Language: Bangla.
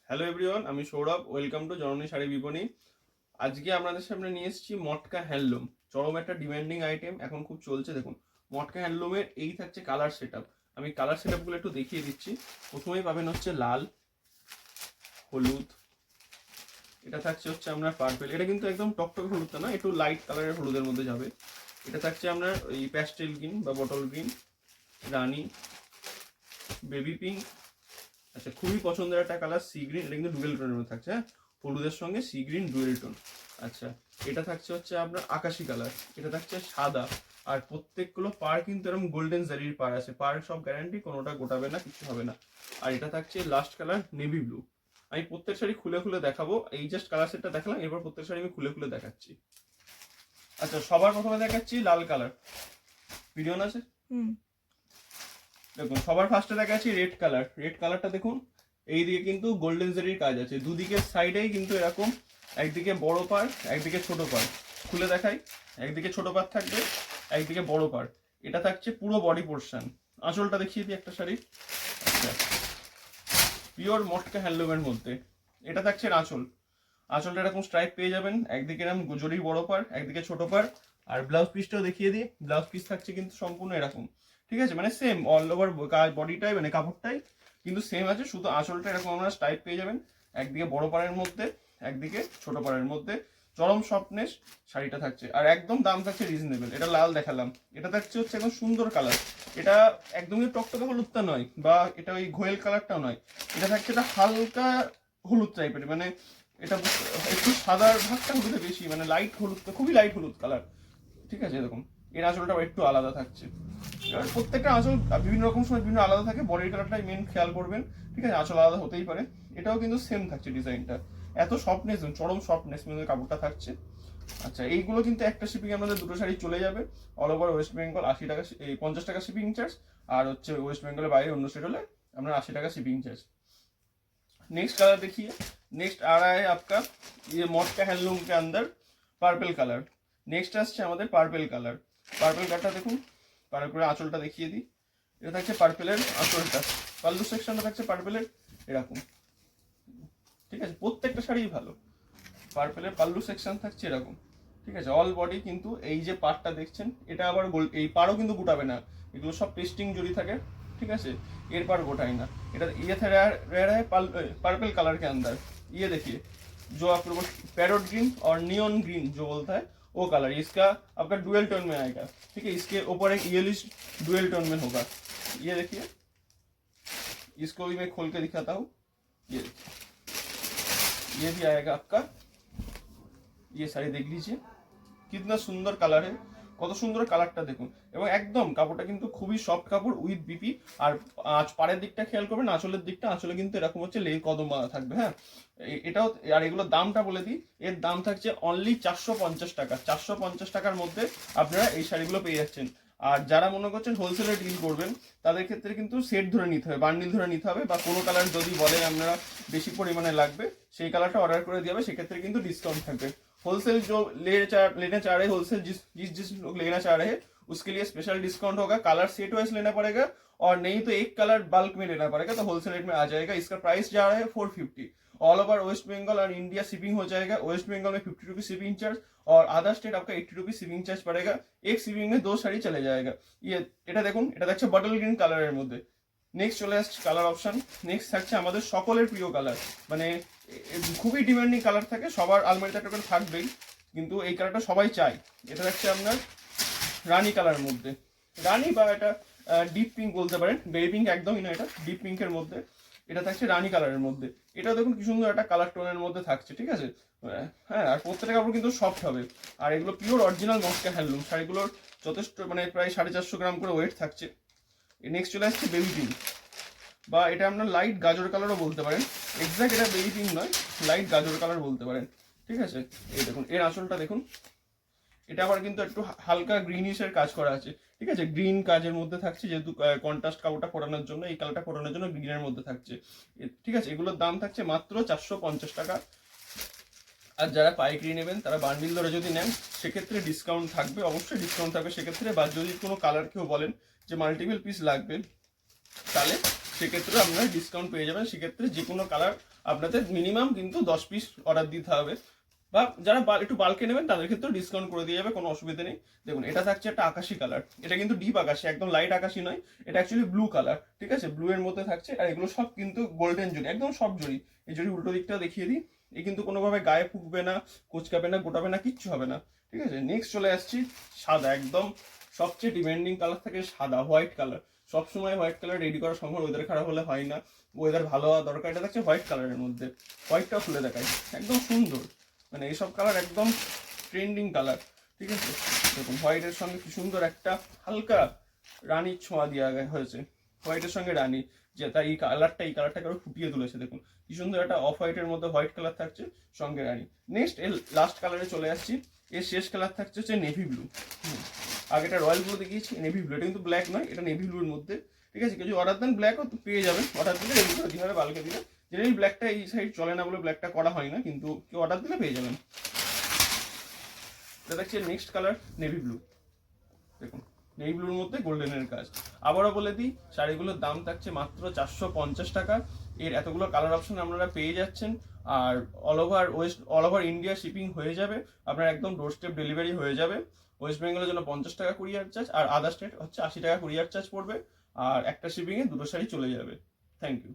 হ্যালো এভরিওয়ান, আমি সৌরভ। ওয়েলকাম টু জননী শাড়ি বিপণী। আজকে আপনাদের সামনে নিয়ে এসেছি মটকা হ্যান্ডলুম। চরম একটা ডিমান্ডিং আইটেম, এখন খুব চলছে। দেখুন, মটকা হ্যান্ডলুমের এই থাকছে কালার সেট আপ। আমি কালার সেট আপগুলো একটু দেখিয়ে দিচ্ছি। প্রথমেই পাবেন হচ্ছে লাল, হলুদ, এটা থাকছে হচ্ছে আপনার পার্পেল। এটা কিন্তু একদম টকটকে হলুদটা না, একটু লাইট কালারের হলুদের মধ্যে যাবে। এটা থাকছে আপনার এই প্যাস্টেল গ্রিন বা বটল গ্রিন, রানি, বেবি পিঙ্ক। আচ্ছা, খুবই পছন্দের একটা কালার সি গ্রিন। এটা কিন্তু ডুয়েল টোনের মধ্যে থাকছে, হ্যাঁ, হলুদের সঙ্গে সি গ্রিন ডুয়েল টোন। আচ্ছা, এটা থাকছে হচ্ছে আপনার আকাশি কালার। এটা থাকছে সাদা। আর প্রত্যেকগুলো পার কিন্তু এরকম গোল্ডেন জারির পার আছে। পার সব গ্যারান্টি, কোনোটা গোটাবে না, কিছু হবে না। আর এটা থাকছে লাস্ট কালার নেভি ব্লু। আমি প্রত্যেক শাড়ি খুলে খুলে দেখাবো। এই জাস্ট কালার সেটটা দেখালাম, এরপর প্রত্যেক শাড়ি আমি খুলে খুলে দেখাচ্ছি। আচ্ছা, সবার প্রথমে দেখাচ্ছি লাল কালার। ভিডিও না আছে? দেখুন, সবার ফার্স্টে দেখাচ্ছি রেড কালার। রেড কালারটা দেখুন, এইদিকে কিন্তু গোল্ডেন জারির কাজ আছে। দুদিকের সাইডেই কিন্তু এরকম, একদিকে বড় পার, একদিকে ছোট পার। খুলে দেখাই। একদিকে ছোট পার থাকবে, একদিকে বড় পার। এটা থাকছে পুরো বডি পোর্শন। আঁচলটা দেখিয়ে দিই একটা শাড়ি। আচ্ছা, পিওর মটকা হ্যান্ডলুমের মধ্যে এটা থাকছে আঁচল। আঁচলটা এরকম স্ট্রাইপ পেয়ে যাবেন, একদিকে এরকম জরির বড় পার, একদিকে ছোট পার। আর ব্লাউজ পিসটাও দেখিয়ে দিই। ব্লাউজ পিস থাকছে কিন্তু সম্পূর্ণ এরকম, ঠিক আছে, মানে সেম অল ওভার বডিটাই, মানে কাপড়টাই কিন্তু সেম আছে, শুধু আঁচলটা এরকম আমরা স্ট্রাইপ পেয়ে যাবেন। একদিকে বড় পাড়ের মধ্যে, একদিকে ছোট পাড়ের মধ্যে। চরম সফটনেস শাড়িটা থাকছে, আর একদম দাম থাকছে রিজনেবল। এটা লাল দেখালাম, এটা থাকছে হচ্ছে একদম সুন্দর কালার। এটা একদমই টকটকে হলুদটা নয়, বা এটা ওই ঘোয়েল কালারটাও নয়। এটা থাকছে এটা হালকা হলুদ টাইপের, মানে এটা একটু সাদার ভাগটা হলুদে বেশি, মানে লাইট হলুদ, খুবই লাইট হলুদ কালার। ঠিক আছে, এরকম এর আঁচলটা একটু আলাদা থাকছে। এবার প্রত্যেকটা আঁচল বিভিন্ন রকম সময় বিভিন্ন আলাদা থাকে, বডির কালারটাই মেন খেয়াল করবেন। ঠিক আছে, আঁচল আলাদা হতেই পারে। এটাও কিন্তু সেম থাকছে ডিজাইনটা। এত সফটনেস, চরম সফটনেস মধ্যে কাপড়টা থাকছে। আচ্ছা, এইগুলো কিন্তু একটা শিপিং আপনাদের দুটো শাড়ি চলে যাবে। অল ওভার ওয়েস্ট বেঙ্গল 80 টাকা, এই 50 টাকা শিপিং চার্জ। আর হচ্ছে ওয়েস্ট বেঙ্গলের বাইরে অন্য স্টেট হলে আপনার 80 টাকা শিপিং चार्ज। नेक्स्ट कलर देखिए। नेक्स्ट आ रहा है आपका ये मॉटका हैंडलूम के अंदर পার্পল কালার। নেক্সট আসছে আমাদের পার্পল কালার। পার্পল কালারটা দেখুন, পার্পল করে আঁচলটা দেখিয়ে দিই। এটা থাকছে পার্পলের আঁচলটা, পাল্লু সেকশনটা থাকছে পার্পলের এরকম। ঠিক আছে, প্রত্যেকটা শাড়ি ভালো। পার্পলের পাল্লু সেকশন থাকছে এরকম। ঠিক আছে, অল বডি কিন্তু এই যে পার্টটা দেখছেন, এটা আবার এই পারও কিন্তু গোটাবে না, এগুলো সব পেস্টিং জড়ি থাকে। ठीक है, एयर पर गोटाई ना। ये था रह रहा है पर्पल कलर के अंदर। ये देखिए, जो आप लोग पैरोट ग्रीन और नियॉन ग्रीन जो बोलता है वो कलर, इसका आपका डुअल टोन में आएगा। ठीक है, इसके ऊपर एक येलिश डुअल टोन में होगा। ये देखिए, इसको भी मैं खोल के दिखाता हूँ। ये देखिए, ये भी आएगा आपका। ये साड़ी देख लीजिए, कितना सुंदर कलर है। কত সুন্দর কালারটা দেখুন, এবং একদম কাপড়টা কিন্তু খুবই সফট কাপড় উইথ বিপি। আর পাড়ের দিকটা খেয়াল করবেন, আঁচলের দিকটা, আঁচলে কিন্তু এরকম হচ্ছে লেই কদম বাঁধা থাকবে। হ্যাঁ, এটাও। আর এগুলোর দামটা বলে দিই, এর দাম থাকছে অনলি 450 টাকা। 450 টাকার মধ্যে আপনারা এই শাড়িগুলো পেয়ে যাচ্ছেন। আর যারা মনে করছেন হোলসেলে ডিল করবেন, তাদের ক্ষেত্রে কিন্তু সেট ধরে নিতে হবে, বান্ডিল ধরে নিতে হবে, বা কোনো কালার যদি বলেন আপনারা বেশি পরিমাণে লাগবে, সেই কালারটা অর্ডার করে দিয়ে হবে, সেক্ষেত্রে কিন্তু ডিসকাউंट থাকবে। होलसेल जो लेना चाह रहे हैं, होलसेल जिस जिस जिस लोग लेना चाह रहे हैं उसके लिए स्पेशल डिस्काउंट होगा। कलर सेट वाइज लेना पड़ेगा, और नहीं तो एक कलर बल्क में लेना पड़ेगा, तो होलसेल रेट में आ जाएगा। इसका प्राइस जा रहा है 450। ऑल ओवर वेस्ट बंगाल और इंडिया शिपिंग हो जाएगा। वेस्ट बंगाल में 50 रुपीज शिपिंग चार्ज, और अदर स्टेट आपका 80 रुपीज शिपिंग चार्ज पड़ेगा। एक शिपिंग में 2 শাড়ি चले जाएगा। ये এটা দেখুন, এটা দেখছে বটল গ্রিন কালারের মধ্যে। নেক্সট চলে আসছে কালার অপশন। নেক্সট থাকছে আমাদের সকলের প্রিয় কালার, মানে খুবই ডিমান্ডিং কালার থাকে, সবার আলমারিতে একটা করে থাকবেই, কিন্তু এই কালারটা সবাই চায়। এটা থাকছে আপনার রানী কালার মধ্যে, রানী বা এটা ডিপ পিঙ্ক বলতে পারেন, বেবি পিঙ্ক একদমই না, এটা ডিপ পিঙ্কের মধ্যে। এটা থাকছে রানী কালারের মধ্যে। এটা দেখুন কি সুন্দর একটা কালার টোনের মধ্যে থাকছে। ঠিক আছে, হ্যাঁ, আর প্রত্যেকটা কাপড় কিন্তু সফট হবে। আর এগুলো পিওর অরিজিনাল মটকা হ্যান্ডলুম শাড়িগুলোর যথেষ্ট, মানে প্রায় 450 গ্রাম করে ওয়েট থাকছে। নেক্সট চলে আসছে বেবি পিঙ্ক, বা এটা আপনার লাইট গাজর কালারও বলতে পারেন। এক্স্যাক্ট এটা বেবি পিঙ্ক নয়, লাইট গাজর কালার বলতে পারেন। ঠিক আছে, এই দেখুন এর আঁচলটা দেখুন, এটা আবার কিন্তু একটু হালকা গ্রিনিশের কাজ করা আছে। ঠিক আছে, গ্রিন কাজের মধ্যে থাকছে, যেহেতু কন্ট্রাস্ট কাপড়টা ফোটানোর জন্য, এই কালারটা ফোটানোর জন্য গ্রিনের মধ্যে থাকছে। ঠিক আছে, এগুলোর দাম থাকছে মাত্র 450 টাকা। আর যারা পাইকারি নেবেন, তারা বান্ডিল ধরে যদি নেন, সেক্ষেত্রে ডিসকাউন্ট থাকবে, অবশ্যই ডিসকাউন্ট থাকবে সেক্ষেত্রে। বা যদি কোনো কালার কেউ বলেন যে মাল্টিপল পিস লাগবে, তাহলে সেক্ষেত্রে আপনারা ডিসকাউন্ট পেয়ে যাবেন। সেক্ষেত্রে যে কোনো কালার আপনাদের মিনিমাম কিন্তু 10 পিস অর্ডার দিতে হবে, বা যারা একটু বাল্কে নেবেন তাদের ক্ষেত্রেও ডিসকাউন্ট করে দিয়ে যাবে, কোনো অসুবিধা নেই। দেখুন এটা থাকছে একটা আকাশি কালার, এটা কিন্তু ডিপ আকাশি, একদম লাইট আকাশি নয়, এটা অ্যাকচুয়ালি ব্লু কালার, ঠিক আছে, ব্লু এর মধ্যে থাকছে। আর এগুলো সব কিন্তু গোল্ডেন জরি, একদম সব জরি। এই জরি উল্টো দিকটা দেখিয়ে দিই, এই কিন্তু কোনোভাবে গায়ে ফুকবে না, কোচকাবে না, গোটাবে না, কিচ্ছু হবে না, ঠিক আছে। নেক্সট চলে আসছি সাদা, একদম সবচেয়ে ডিমান্ডিং কালার থাকে সাদা, হোয়াইট কালার। সবসময় হোয়াইট কালার রেডি করা সম্ভব, ওয়েদার খারাপ হলে হয় না, ওয়েদার ভালো হওয়া দরকার। এটা থাকছে হোয়াইট কালারের মধ্যে, হোয়াইটটাও খুলে দেখায়, একদম সুন্দর, মানে এইসব কালার একদম ট্রেন্ডিং কালার, ঠিক আছে। দেখুন হোয়াইটের সঙ্গে কি সুন্দর একটা হালকা রানীর ছোঁয়া দেওয়া হয়েছে, হোয়াইটের সঙ্গে রানী, যে তাই এই কালারটাকে আরো ফুটিয়ে তুলেছে। দেখুন কি সুন্দর একটা অফ হোয়াইটের মধ্যে হোয়াইট কালার থাকছে, সঙ্গে রানী। নেক্সট এর লাস্ট কালারে চলে আসছি, এর শেষ কালার থাকছে হচ্ছে নেভি ব্লু। আগেটা রয়্যাল ব্লু দেখিয়েছি, নেভি ব্লু, এটা কিন্তু ব্ল্যাক নয়, এটা নেভি ব্লুর মধ্যে, ঠিক আছে। কিছু অর্ডার দেন ব্ল্যাকও পেয়ে যাবেন, অর্ডার দিলে রেডি করে দিতে হবে বালকে দিলে। জেনারেলি ব্ল্যাকটা এই সাইড চলে না বলে ব্ল্যাকটা করা হয় না, কিন্তু কেউ অর্ডার দিলে পেয়ে যাবেন। এটা দেখছি নেক্সট কালার নেভি ব্লু, দেখুন নেভি ব্লুর মধ্যে গোল্ডেনের কাজ। আবারও বলে দিই, শাড়িগুলোর দাম থাকছে মাত্র 450 টাকা। এর এতগুলো কালার অপশন আপনারা পেয়ে যাচ্ছেন, আর অল ওভার ইন্ডিয়া শিপিং হয়ে যাবে, আপনার একদম ডোর স্টেপ ডেলিভারি হয়ে যাবে। ওয়েস্ট বেঙ্গলের জন্য 50 টাকা কুরিয়ার চার্জ, আর আদার স্টেট হচ্ছে 80 টাকা কুরিয়ার চার্জ পড়বে, আর একটা শিপিংয়ে দুটো শাড়ি চলে যাবে। Thank you.